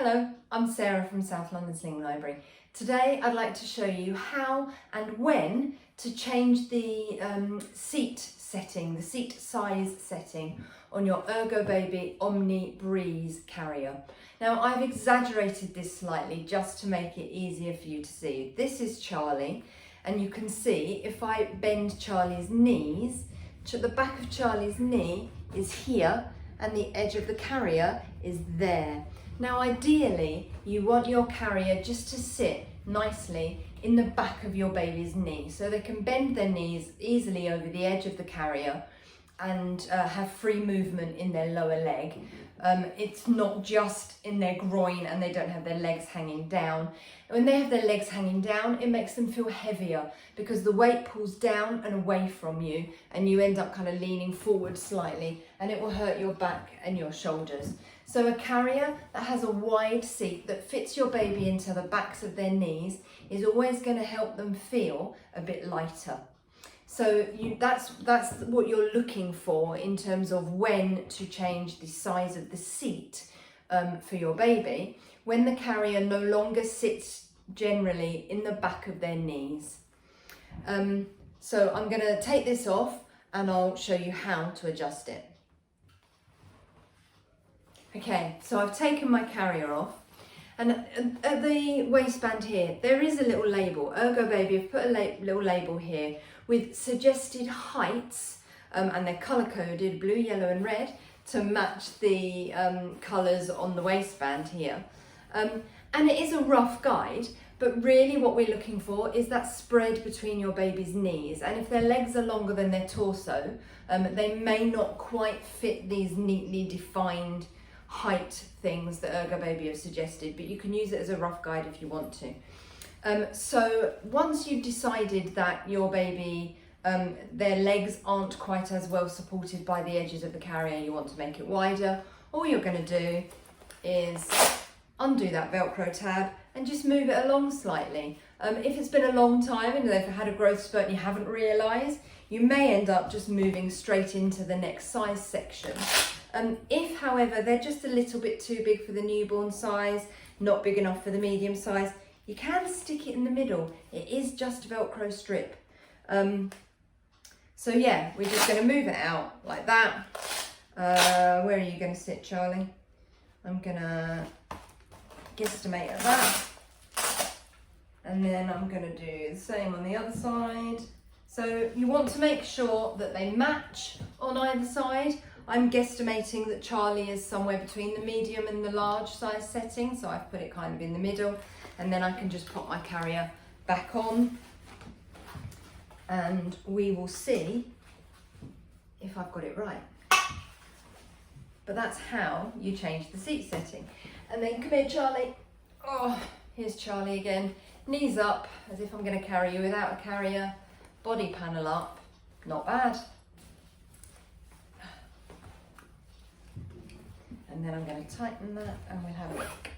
Hello, I'm Sarah from South London Sling Library. Today I'd like to show you how and when to change the seat setting, the seat size setting on your ErgoBaby Omni Breeze carrier. Now I've exaggerated this slightly just to make it easier for you to see. This is Charlie, and you can see if I bend Charlie's knees, the back of Charlie's knee is here and the edge of the carrier is there. Now ideally you want your carrier just to sit nicely in the back of your baby's knee so they can bend their knees easily over the edge of the carrier and have free movement in their lower leg. It's not just in their groin and they don't have their legs hanging down. When they have their legs hanging down, it makes them feel heavier because the weight pulls down and away from you and you end up kind of leaning forward slightly, and it will hurt your back and your shoulders. So a carrier that has a wide seat that fits your baby into the backs of their knees is always going to help them feel a bit lighter. So that's what you're looking for in terms of when to change the size of the seat for your baby, when the carrier no longer sits generally in the back of their knees. So I'm going to take this off and I'll show you how to adjust it. Okay, so I've taken my carrier off, and at the waistband here there is a little label. ErgoBaby have put a little label here with suggested heights, and they're colour coded blue, yellow and red to match the colours on the waistband here. And it is a rough guide, but really what we're looking for is that spread between your baby's knees, and if their legs are longer than their torso, they may not quite fit these neatly defined height things that ErgoBaby have suggested, but you can use it as a rough guide if you want to. So once you've decided that your baby, their legs aren't quite as well supported by the edges of the carrier, you want to make it wider, all you're going to do is undo that Velcro tab and just move it along slightly. If it's been a long time and they've had a growth spurt and you haven't realised, you may end up just moving straight into the next size section. If, however, they're just a little bit too big for the newborn size, not big enough for the medium size, you can stick it in the middle. It is just a Velcro strip. So yeah, we're just going to move it out like that. Where are you going to sit, Charlie? I'm going to guesstimate at that. And then I'm going to do the same on the other side. So you want to make sure that they match on either side. I'm guesstimating that Charlie is somewhere between the medium and the large size setting, so I've put it kind of in the middle, and then I can just pop my carrier back on and we will see if I've got it right. But that's how you change the seat setting. And then come here, Charlie. Oh, here's Charlie again. Knees up, as if I'm going to carry you without a carrier. Body panel up, not bad. And then I'm going to tighten that and we'll have a look.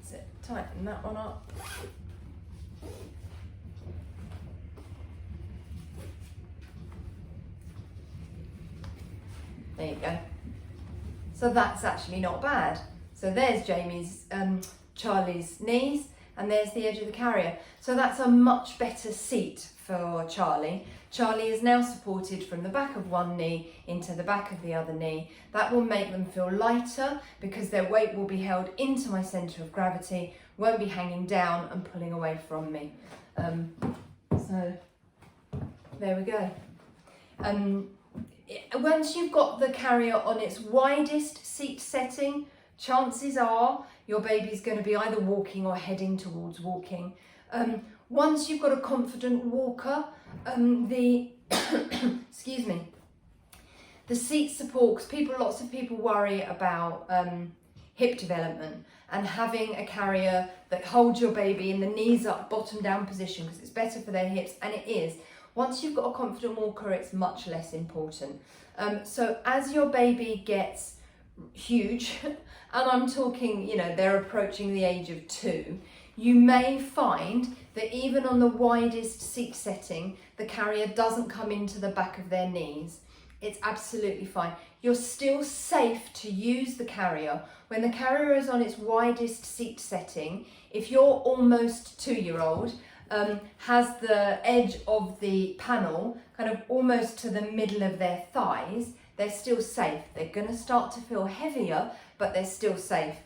That's it, tighten that one up. There you go. So that's actually not bad. So there's Charlie's knees, and there's the edge of the carrier. So that's a much better seat for Charlie. Charlie is now supported from the back of one knee into the back of the other knee. That will make them feel lighter because their weight will be held into my centre of gravity, won't be hanging down and pulling away from me. So there we go. Once you've got the carrier on its widest seat setting, chances are your baby's going to be either walking or heading towards walking. Once you've got a confident walker, excuse me, the seat support, because lots of people worry about hip development and having a carrier that holds your baby in the knees up, bottom down position, because it's better for their hips, and it is. Once you've got a confident walker, it's much less important. So as your baby gets huge, and I'm talking, you know, they're approaching the age of 2, you may find that even on the widest seat setting, the carrier doesn't come into the back of their knees. It's absolutely fine. You're still safe to use the carrier. When the carrier is on its widest seat setting, if you're almost 2-year-old, has the edge of the panel kind of almost to the middle of their thighs, they're still safe. They're going to start to feel heavier, but they're still safe.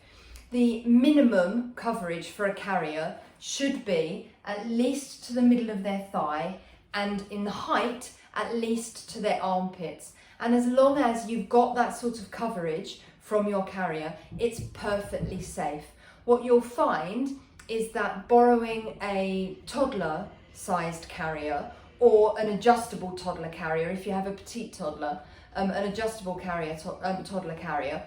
The minimum coverage for a carrier should be at least to the middle of their thigh, and in the height at least to their armpits. And as long as you've got that sort of coverage from your carrier, it's perfectly safe. What you'll find is that borrowing a toddler sized carrier or an adjustable toddler carrier, if you have a petite toddler, an adjustable carrier, toddler carrier,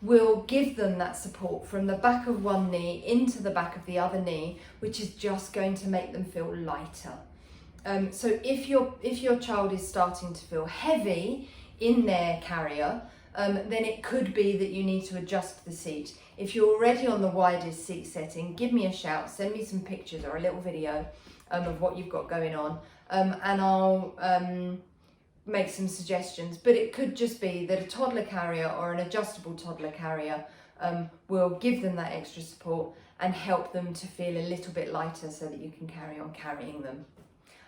will give them that support from the back of one knee into the back of the other knee, which is just going to make them feel lighter. So if your child is starting to feel heavy in their carrier, then it could be that you need to adjust the seat. If you're already on the widest seat setting, give me a shout, send me some pictures or a little video of what you've got going on, and I'll make some suggestions. But it could just be that a toddler carrier or an adjustable toddler carrier will give them that extra support and help them to feel a little bit lighter so that you can carry on carrying them.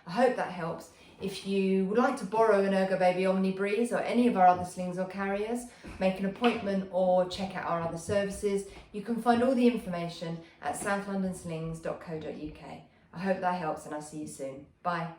I hope that helps. If you would like to borrow an ErgoBaby Omni Breeze or any of our other slings or carriers, make an appointment or check out our other services. You can find all the information at southlondonslings.co.uk. I hope that helps, and I'll see you soon. Bye.